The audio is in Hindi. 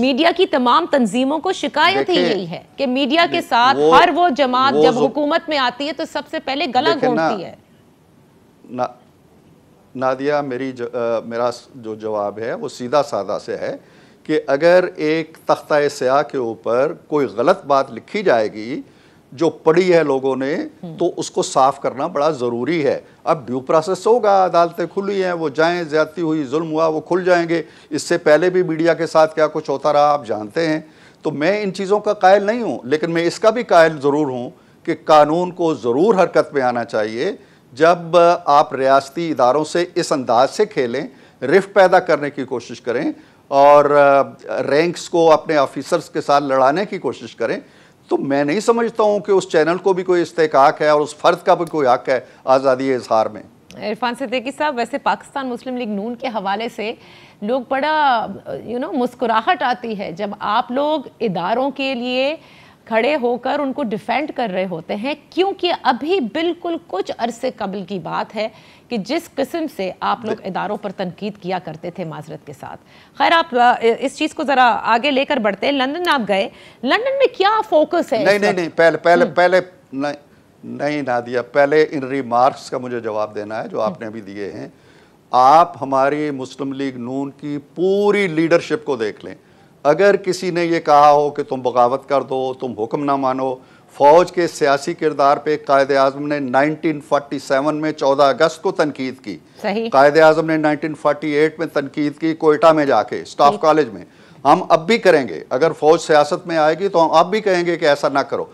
मीडिया की तमाम तंजीमों को शिकायत ही यही है कि मीडिया के साथ हर वो जमात जब हुकूमत में आती है तो सबसे पहले गला घोंटती है। नादिया, मेरा जो जवाब है वो सीधा साधा से है कि अगर एक तख्ता स्याह के ऊपर कोई गलत बात लिखी जाएगी जो पढ़ी है लोगों ने, तो उसको साफ करना बड़ा ज़रूरी है। अब ड्यू प्रोसेस होगा, अदालतें खुली हैं, वो जाएं, ज़्यादती हुई, जुल्म हुआ, वो खुल जाएंगे। इससे पहले भी मीडिया के साथ क्या कुछ होता रहा आप जानते हैं। तो मैं इन चीज़ों का कायल नहीं हूँ, लेकिन मैं इसका भी कायल ज़रूर हूँ कि कानून को ज़रूर हरकत में आना चाहिए। जब आप रियासती इदारों से इस अंदाज से खेलें, रिफ्ट पैदा करने की कोशिश करें और रैंक्स को अपने ऑफिसर्स के साथ लड़ाने की कोशिश करें, तो मैं नहीं समझता हूं कि उस चैनल को भी कोई इस्तेकाक है और उस फर्द का भी कोई हक है आज़ादी इज़हार में। इरफान सिद्दीकी साहब, वैसे पाकिस्तान मुस्लिम लीग नून के हवाले से लोग बड़ा मुस्कुराहट आती है जब आप लोग इदारों के लिए खड़े होकर उनको डिफेंड कर रहे होते हैं, क्योंकि अभी बिल्कुल कुछ अरसे कबल की बात है कि जिस किस्म से आप लोग इदारों पर तनकीद किया करते थे माजरत के साथ। खैर, आप इस चीज़ को ज़रा आगे लेकर बढ़ते हैं। लंदन आप गए, लंदन में क्या फोकस है? नहीं, पहले नहीं नादिया, पहले इन रिमार्क्स का मुझे जवाब देना है जो आपने अभी दिए हैं। आप हमारी मुस्लिम लीग नून की पूरी लीडरशिप को देख लें। अगर किसी ने यह कहा हो कि तुम बगावत कर दो, तुम हुक्म ना मानो, फ़ौज के सियासी किरदार पे कायदे आज़म ने 1947 में 14 अगस्त को तनकीद की। कायदे आज़म ने 1948 में तनकीद की कोयटा में जाके स्टाफ कॉलेज में। हम अब भी करेंगे, अगर फ़ौज सियासत में आएगी तो हम अब भी कहेंगे कि ऐसा ना करो।